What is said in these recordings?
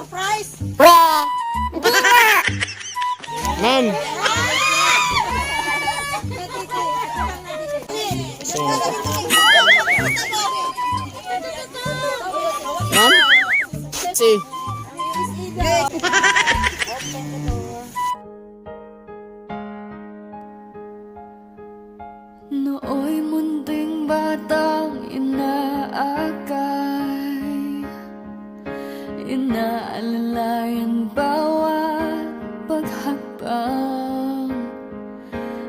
Surprise! Pre! Hindi na! Ma'am! Ma'am? Si. Nooy munting batang inaakay, inaalalayan bawat paghakbang.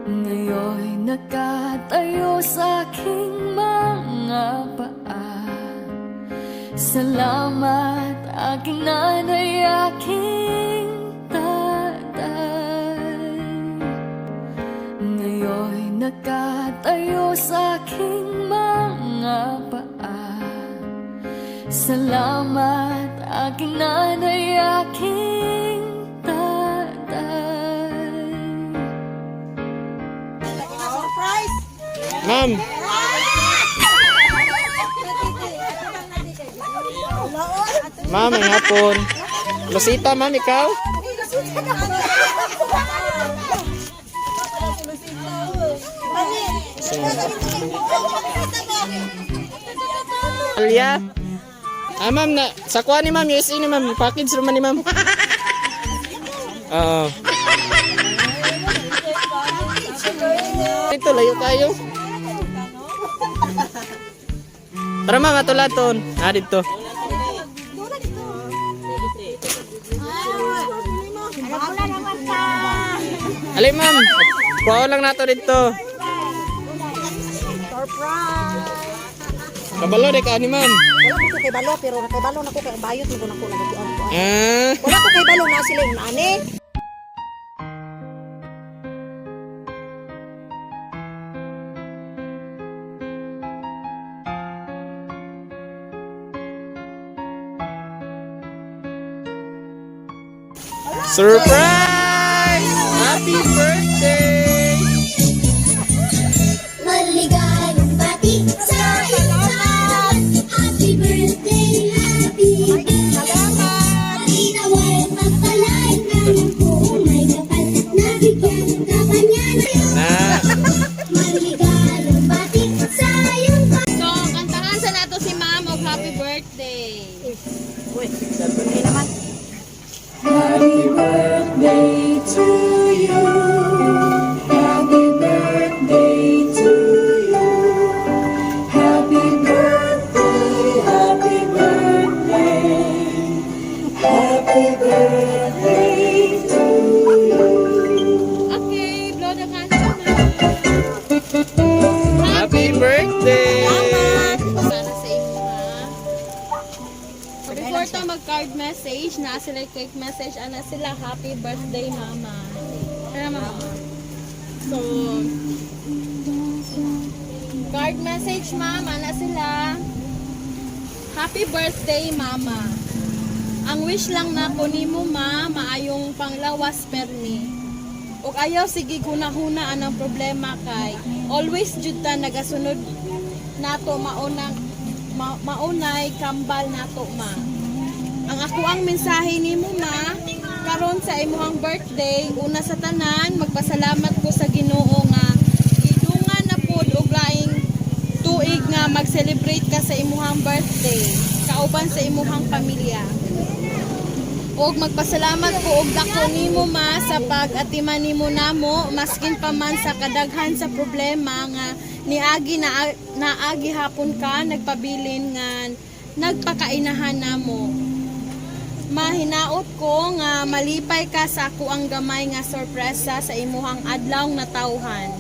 Ngayon'y nakatayo sa aking mga paa. Salamat aking nanay, aking tatay. Ngayon'y nakatayo sa aking mga paa. Salamat aking nanay, aking tatay. Surprise! Ma'am! Ma'am, may hapon. Lusita, ma'am, ikaw? Alia? Ah, ma'am, na, sa kuha ni ma'am, USA ni ma'am, package naman ni ma'am. Oo. Ito, layo kayo. Tara ma'am, atulaton. Ah, dito. Ali ma'am, kuha lang nato dito. Surprise! Kabalo de ka ni ma'am. Wala ko kay balo, pero kay balo na ko kay bayot mo na ko nagatuan ko. Ah, Wala ko kay balo na sila yung nani. surprise! Happy birthday! Maligayang bati sa lahat. Happy birthday, happy birthday. Inaway magpalain ng buong may kapal. Nabigyan ka pa niya Na, maligayang bati sa iyong So, kantahan sa nato si Ma'am og happy birthday. Uy, hindi naman. Happy birthday to you. Happy birthday to you. Happy birthday, happy birthday. Happy birthday to you. Okay, blow the candle na. happy birthday! Para sa inyo ha. So, before to mag-card message, na sila quick message, ana sila, happy birthday mama. Kaya mama. So, card message mama, ana sila, happy birthday mama. Ang wish lang na ko nimo ma, maayong panglawas permi. Ug ayaw sige hunahuna anang problema kay always jud ta nagasunod nato maunay kambal nato ma. Ang ako ang mensahe nimo ma karon sa imong birthday, una sa tanan magpasalamat ko sa Ginoo nga gidungan na pud og laing tuig nga mag-celebrate ka sa imong birthday kauban sa imong pamilya. Og magpasalamat ko og dako nimo ma sa pag-atiman nimo namo maskin pa man sa kadaghan sa problema nga naagi hapon ka nagpabilin nga nagpakainahan namo. Mahinaot ko nga malipay ka sa ako ang gamay nga sorpresa sa imuhang adlaw na tawhan.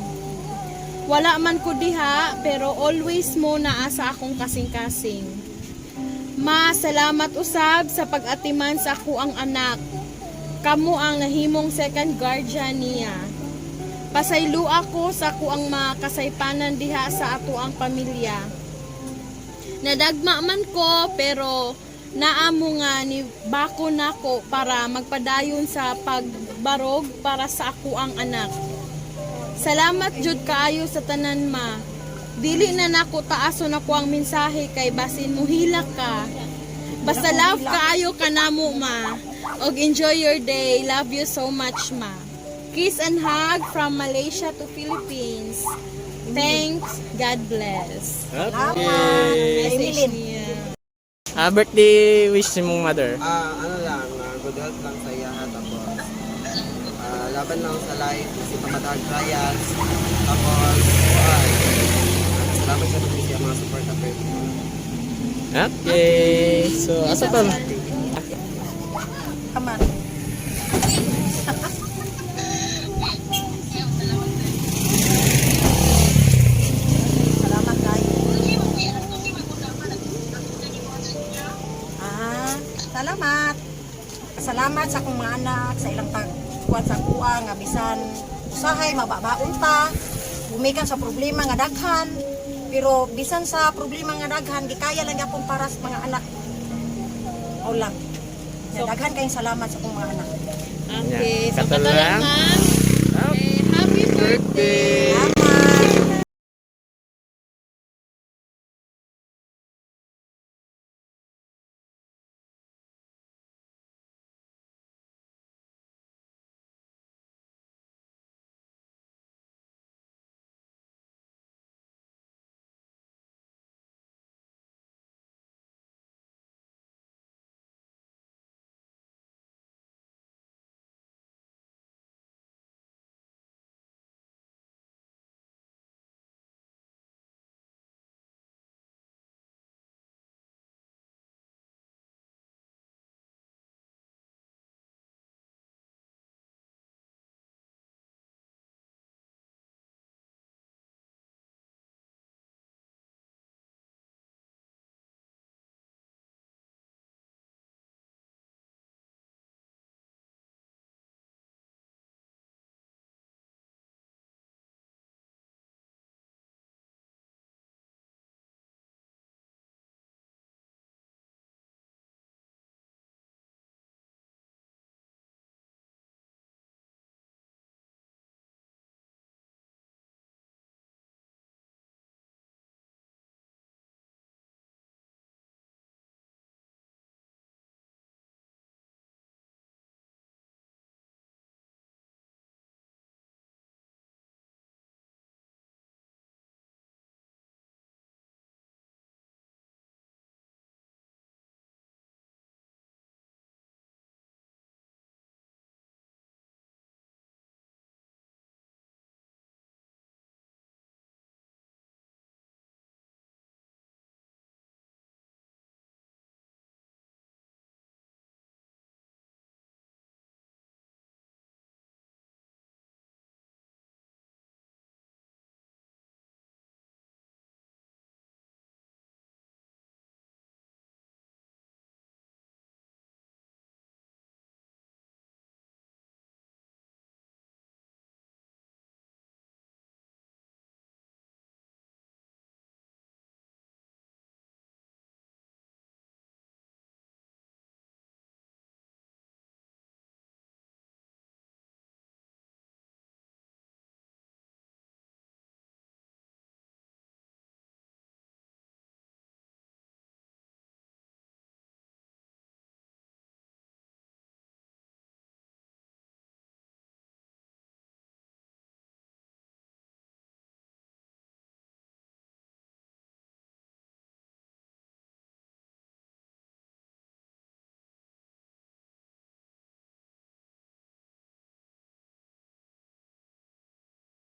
Wala man ko diha pero always mo naa sa akong kasing-kasing. Ma, salamat usab sa pag-atiman sa ako ang anak. Kamu ang nahimong second guardian niya. Pasaylo ako sa ako ang makasaypanan diha sa ato ang pamilya. Nadagma man ko pero naamo nga ni bako nako para magpadayon sa pagbarog para sa ako ang anak. Salamat jud kaayo sa tanan ma. Dili na nako taaso nako ang mensahe kay basin muhilak ka. Basta love kaayo ka namo ma. Og enjoy your day. Love you so much ma. Kiss and hug from Malaysia to Philippines. Thanks. God bless. Okay. Message niya. Birthday wish ni mong mother. Ano lang, good health lang sa iya ha, tapos laban lang sa life, kasi pamatag trials, tapos salamat sa mga mga support na pwede. Okay. So, asa pa? Kaman. Salamat kayo. Salamat. Salamat sa akong mga anak, sa ilang pagkuhan sa kuha, nga bisan usahay, mababaon ta, bumikan sa problema nga daghan, pero bisan sa problema nga daghan, gikaya lang yapon para sa mga anak. O lang. Daghan kayong salamat sa akong mga anak. Okay. So, Kato kato lang lang. ma'am. Happy birthday. Birthday.